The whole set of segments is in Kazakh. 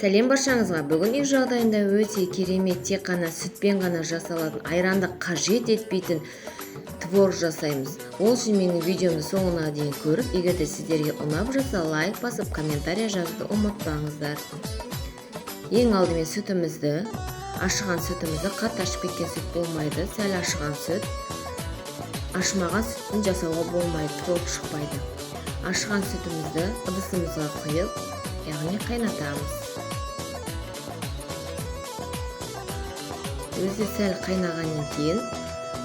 Сәлем баршаңызға. Бүгін үй жағдайында өте керемет, тек қана сүтпен ғана жасалатын, айранды қажет етпейтін творог жасаймыз. Ол үшін менің видеомды соңына дейін көріп, егер де сіздерге ұнап жатса, лайк басып, комментария жазуды ұмытпаңыздар. Ең алдымен сүтімізді, ашыған сүтімізді, қатты ашып кеткен сүт болмайды, сәл ашыған сүт. Ашымаған сүттің жасауға болмайды, творог шықпайды. Ашыған сүтімізді ыдысымызға құйып, яғни қайнатамыз. Өзі сәл қайнағаннан кейін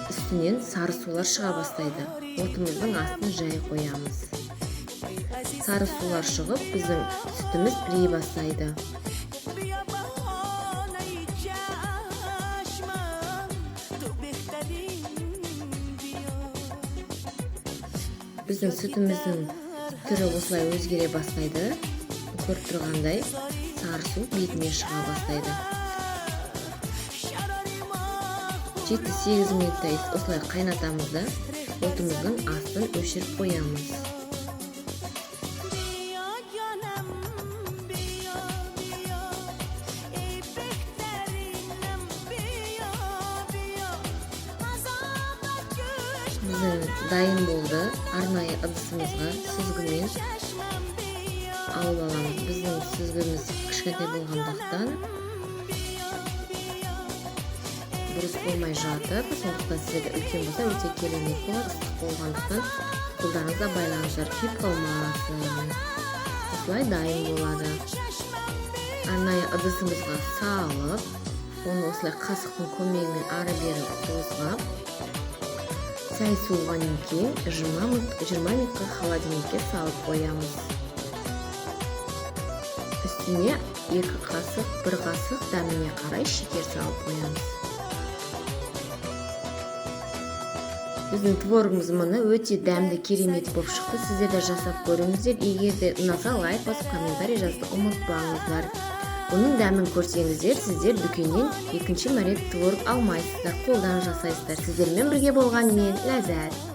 үстінен сары сулар шыға бастайды. Отымыздың астын жай қоямыз. Сары сулар шығып, біздің сүтіміз ірей бастайды. Біздің сүтіміздің түрі осылай өзгере бастайды. Көріп тұрғандай сары су бетіне шыға бастайды. 7-8 минуттай осылай қайнатамыз да отымыздың астын өшіріп қоямыз. Біздің дайын болды. Арнайы ыдысымызға сүзгімен алып аламыз. Біздің сүзгіміз кішкентай болғандықтан дұрыс болмай жатыр. Сондықтан сіздерде үлкен болса өте керемет болады. Ыстық болғандықтан қолдарыңызда байлаңыздар, күйіп қалмасын. Осылай дайын болады. Арнайы ыдысымызға салып, оны осылай қасықтың көмегімен ары-бері қозғап, сәл суығаннан кейін 20 минутқа холодильникке салып қоямыз. Үстіне 2 қасық, 1 қасық дәміне қарай шекер салып қоямыз. Біздің творогымыз мұны өте дәмді, керемет болып шықты. Сіздер де жасап көріңіздер. Егер де ұнаса, лайк басып, комментарий жазуды ұмытпаңыздар. Бұның дәмін көрсеңіздер, сіздер дүкеннен екінші мәрет творог алмайсыздар, қолдан жасайсыздар. Сіздермен бірге болған мен Ләззат.